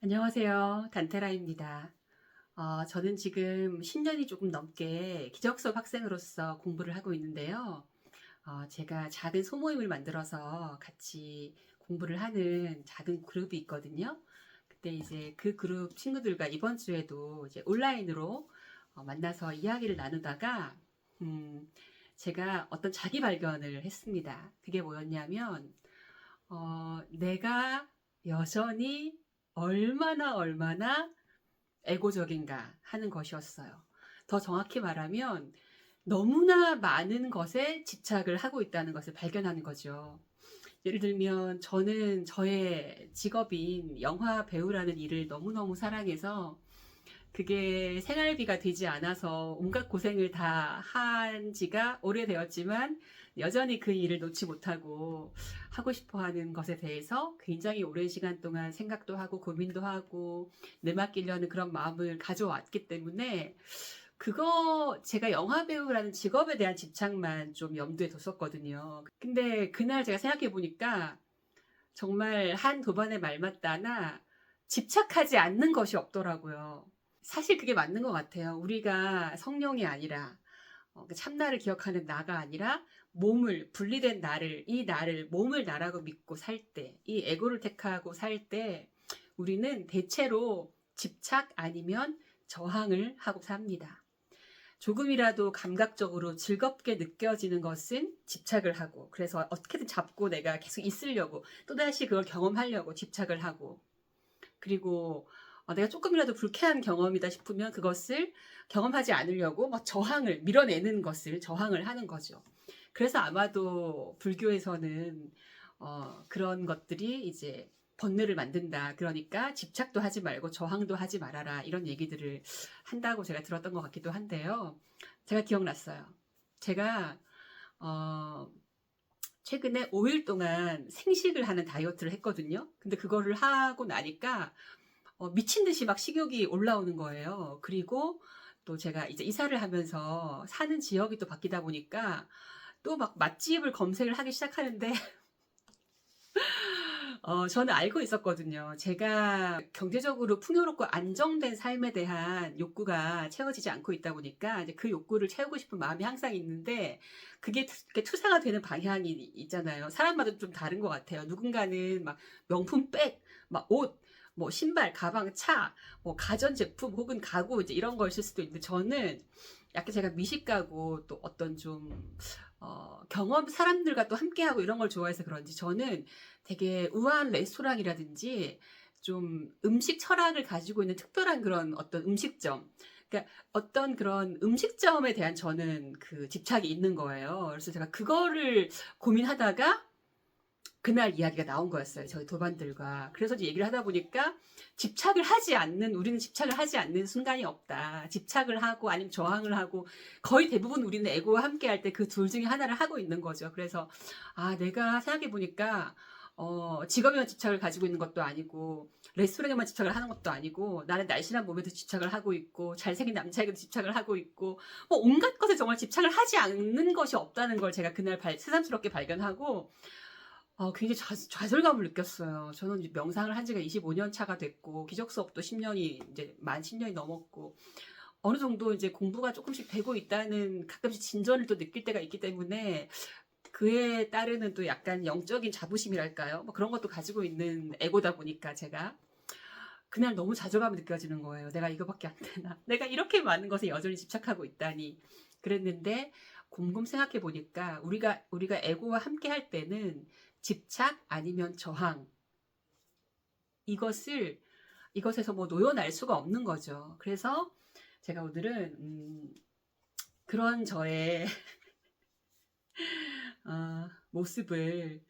안녕하세요. 단테라입니다. 저는 지금 10년이 조금 넘게 기적수업 학생으로서 공부를 하고 있는데요. 제가 작은 소모임을 만들어서 같이 공부를 하는 작은 그룹이 있거든요. 그때 이제 그 그룹 친구들과 이번 주에도 이제 온라인으로 만나서 이야기를 나누다가, 음, 제가 어떤 자기 발견을 했습니다. 그게 뭐였냐면, 내가 여전히 얼마나 에고적인가 하는 것이었어요. 더 정확히 말하면 너무나 많은 것에 집착을 하고 있다는 것을 발견하는 거죠. 예를 들면 저는 저의 직업인 영화 배우라는 일을 너무너무 사랑해서 그게 생활비가 되지 않아서 온갖 고생을 다 한 지가 오래되었지만 여전히 그 일을 놓지 못하고 하고 싶어 하는 것에 대해서 굉장히 오랜 시간 동안 생각도 하고 고민도 하고 내맡기려는 그런 마음을 가져왔기 때문에 그거 제가 영화배우라는 직업에 대한 집착만 좀 염두에 뒀었거든요. 근데 그날 제가 생각해 보니까 정말 한 도반의 말 맞다나 집착하지 않는 것이 없더라고요. 사실 그게 맞는 것 같아요. 우리가 성령이 아니라 그 참나를 기억하는 나가 아니라 몸을 분리된 나를 이 나를 몸을 나라고 믿고 살 때, 이 에고를 택하고 살 때 우리는 대체로 집착 아니면 저항을 하고 삽니다. 조금이라도 감각적으로 즐겁게 느껴지는 것은 집착을 하고, 그래서 어떻게든 잡고 내가 계속 있으려고, 또다시 그걸 경험하려고 집착을 하고, 그리고 내가 조금이라도 불쾌한 경험이다 싶으면 그것을 경험하지 않으려고 막 저항을, 밀어내는 것을 저항을 하는 거죠. 그래서 아마도 불교에서는 그런 것들이 이제 번뇌를 만든다. 그러니까 집착도 하지 말고 저항도 하지 말아라. 이런 얘기들을 한다고 제가 들었던 것 같기도 한데요. 제가 기억났어요. 제가 어, 최근에 5일 동안 생식을 하는 다이어트를 했거든요. 근데 그거를 하고 나니까 미친 듯이 막 식욕이 올라오는 거예요. 그리고 또 제가 이제 이사를 하면서 사는 지역이 또 바뀌다 보니까 또 막 맛집을 검색을 하기 시작하는데 저는 알고 있었거든요. 제가 경제적으로 풍요롭고 안정된 삶에 대한 욕구가 채워지지 않고 있다 보니까 이제 그 욕구를 채우고 싶은 마음이 항상 있는데 그게 이렇게 투사가 되는 방향이 있잖아요. 사람마다 좀 다른 것 같아요. 누군가는 막 명품 백, 막 옷, 뭐 신발, 가방, 차, 뭐 가전제품 혹은 가구 이제 이런 거 있을 수도 있는데 저는 약간 제가 미식가고 또 어떤 좀 경험 사람들과 또 함께하고 이런 걸 좋아해서 그런지 저는 되게 우아한 레스토랑이라든지 좀 음식 철학을 가지고 있는 특별한 그런 어떤 음식점. 그러니까 어떤 그런 음식점에 대한 저는 그 집착이 있는 거예요. 그래서 제가 그거를 고민하다가 그날 이야기가 나온 거였어요. 저희 도반들과. 그래서 이제 얘기를 하다 보니까 우리는 집착을 하지 않는 순간이 없다. 집착을 하고 아니면 저항을 하고 거의 대부분 우리는 에고와 함께 할 때 그 둘 중에 하나를 하고 있는 거죠. 그래서, 내가 생각해 보니까, 직업에만 집착을 가지고 있는 것도 아니고, 레스토랑에만 집착을 하는 것도 아니고, 나는 날씬한 몸에도 집착을 하고 있고, 잘생긴 남자에게도 집착을 하고 있고, 뭐 온갖 것에 정말 집착을 하지 않는 것이 없다는 걸 제가 그날 새삼스럽게 발견하고, 굉장히 좌절감을 느꼈어요. 저는 이제 명상을 한 지가 25년 차가 됐고, 기적 수업도 10년이, 이제 만 10년이 넘었고, 어느 정도 이제 공부가 조금씩 되고 있다는 가끔씩 진전을 또 느낄 때가 있기 때문에, 그에 따르는 또 약간 영적인 자부심이랄까요? 뭐 그런 것도 가지고 있는 에고다 보니까 제가. 그날 너무 좌절감이 느껴지는 거예요. 내가 이거밖에 안 되나? 내가 이렇게 많은 것에 여전히 집착하고 있다니. 그랬는데 곰곰 생각해 보니까 우리가 에고와 함께 할 때는 집착 아니면 저항 이것을 이것에서 뭐 놓여날 수가 없는 거죠. 그래서 제가 오늘은 그런 저의 모습을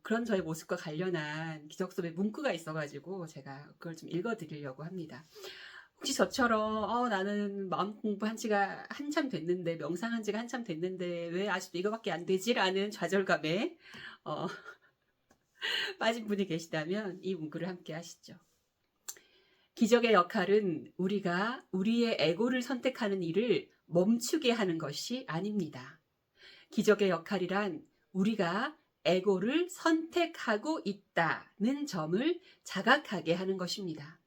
그런 저의 모습과 관련한 기적섭의 문구가 있어가지고 제가 그걸 좀 읽어드리려고 합니다. 혹시 저처럼 나는 마음 공부한 지가 한참 됐는데 명상한 지가 한참 됐는데 왜 아직도 이거밖에 안 되지라는 좌절감에 어, 빠진 분이 계시다면 이 문구를 함께 하시죠. 기적의 역할은 우리가 우리의 에고를 선택하는 일을 멈추게 하는 것이 아닙니다. 기적의 역할이란 우리가 에고를 선택하고 있다는 점을 자각하게 하는 것입니다.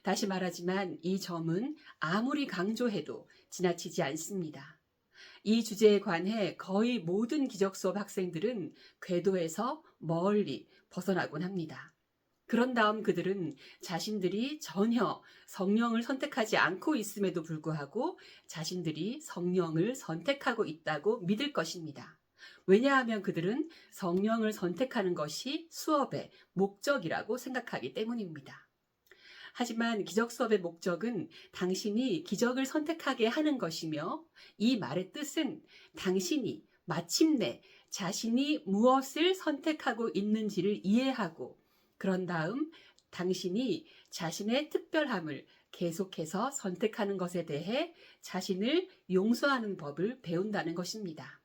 다시 말하지만 이 점은 아무리 강조해도 지나치지 않습니다. 이 주제에 관해 거의 모든 기적 수업 학생들은 궤도에서 멀리 벗어나곤 합니다. 그런 다음 그들은 자신들이 전혀 성령을 선택하지 않고 있음에도 불구하고 자신들이 성령을 선택하고 있다고 믿을 것입니다. 왜냐하면 그들은 성령을 선택하는 것이 수업의 목적이라고 생각하기 때문입니다. 하지만 기적 수업의 목적은 당신이 기적을 선택하게 하는 것이며, 이 말의 뜻은 당신이 마침내 자신이 무엇을 선택하고 있는지를 이해하고, 그런 다음 당신이 자신의 특별함을 계속해서 선택하는 것에 대해 자신을 용서하는 법을 배운다는 것입니다.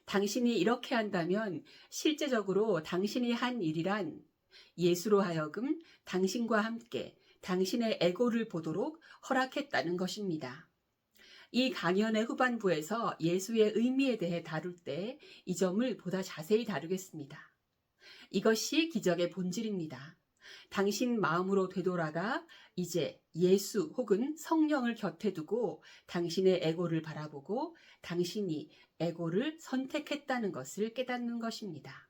당신이 이렇게 한다면 실제적으로 당신이 한 일이란 예수로 하여금 당신과 함께 당신의 에고를 보도록 허락했다는 것입니다. 이 강연의 후반부에서 예수의 의미에 대해 다룰 때 이 점을 보다 자세히 다루겠습니다. 이것이 기적의 본질입니다. 당신 마음으로 되돌아가 이제 예수 혹은 성령을 곁에 두고 당신의 에고를 바라보고 당신이 에고를 선택했다는 것을 깨닫는 것입니다.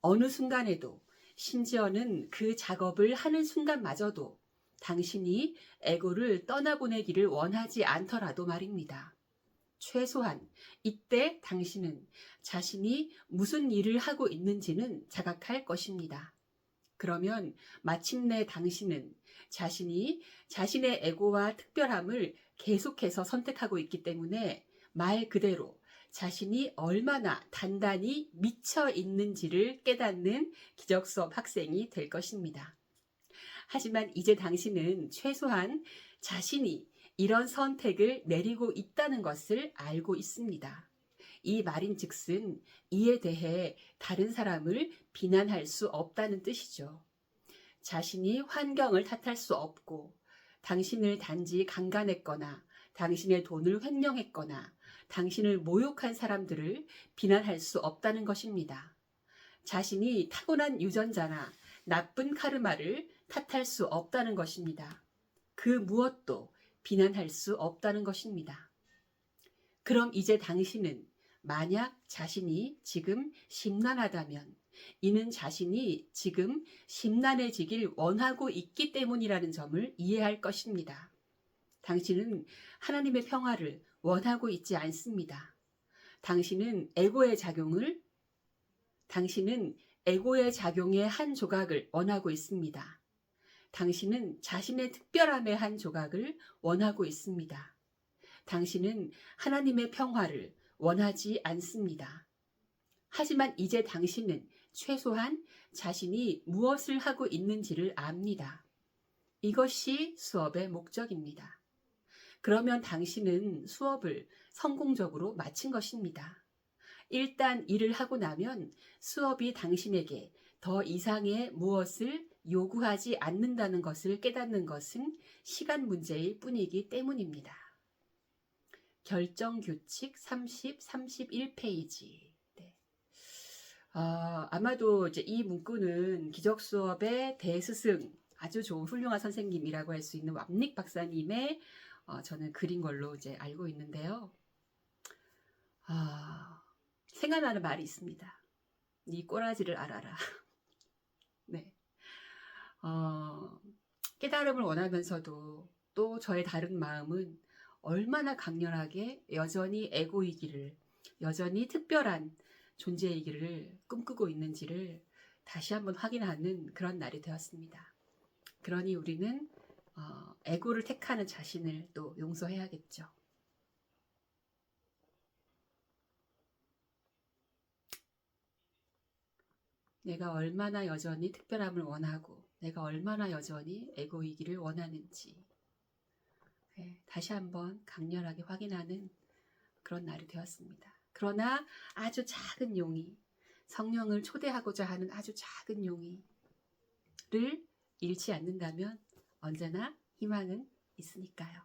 어느 순간에도, 심지어는 그 작업을 하는 순간마저도 당신이 에고를 떠나보내기를 원하지 않더라도 말입니다. 최소한 이때 당신은 자신이 무슨 일을 하고 있는지는 자각할 것입니다. 그러면 마침내 당신은 자신이 자신의 에고와 특별함을 계속해서 선택하고 있기 때문에 말 그대로 자신이 얼마나 단단히 미쳐 있는지를 깨닫는 기적 수업 학생이 될 것입니다. 하지만 이제 당신은 최소한 자신이 이런 선택을 내리고 있다는 것을 알고 있습니다. 이 말인즉슨 이에 대해 다른 사람을 비난할 수 없다는 뜻이죠. 자신이 환경을 탓할 수 없고, 당신을 단지 강간했거나 당신의 돈을 횡령했거나 당신을 모욕한 사람들을 비난할 수 없다는 것입니다. 자신이 타고난 유전자나 나쁜 카르마를 탓할 수 없다는 것입니다. 그 무엇도 비난할 수 없다는 것입니다. 그럼 이제 당신은 만약 자신이 지금 심란하다면 이는 자신이 지금 심란해지길 원하고 있기 때문이라는 점을 이해할 것입니다. 당신은 하나님의 평화를 원하고 있지 않습니다. 당신은 에고의 작용의 한 조각을 원하고 있습니다. 당신은 자신의 특별함의 한 조각을 원하고 있습니다. 당신은 하나님의 평화를 원하지 않습니다. 하지만 이제 당신은 최소한 자신이 무엇을 하고 있는지를 압니다. 이것이 수업의 목적입니다. 그러면 당신은 수업을 성공적으로 마친 것입니다. 일단 일을 하고 나면 수업이 당신에게 더 이상의 무엇을 요구하지 않는다는 것을 깨닫는 것은 시간 문제일 뿐이기 때문입니다. 결정규칙 30, 31페이지. 네. 아마도 이제 이 문구는 기적 수업의 대스승, 아주 좋은 훌륭한 선생님이라고 할 수 있는 왑닉 박사님의 저는 글인 걸로 이제 알고 있는데요. 생각나는 말이 있습니다. 네 꼬라지를 알아라. 네. 깨달음을 원하면서도 또 저의 다른 마음은 얼마나 강렬하게 여전히 에고이기를, 여전히 특별한 존재이기를 꿈꾸고 있는지를 다시 한번 확인하는 그런 날이 되었습니다. 그러니 우리는 에고를 택하는 자신을 또 용서해야겠죠. 내가 얼마나 여전히 특별함을 원하고 내가 얼마나 여전히 에고이기를 원하는지 다시 한번 강렬하게 확인하는 그런 날이 되었습니다. 그러나 아주 작은 용의, 성령을 초대하고자 하는 아주 작은 용의를 잃지 않는다면 언제나 희망은 있으니까요.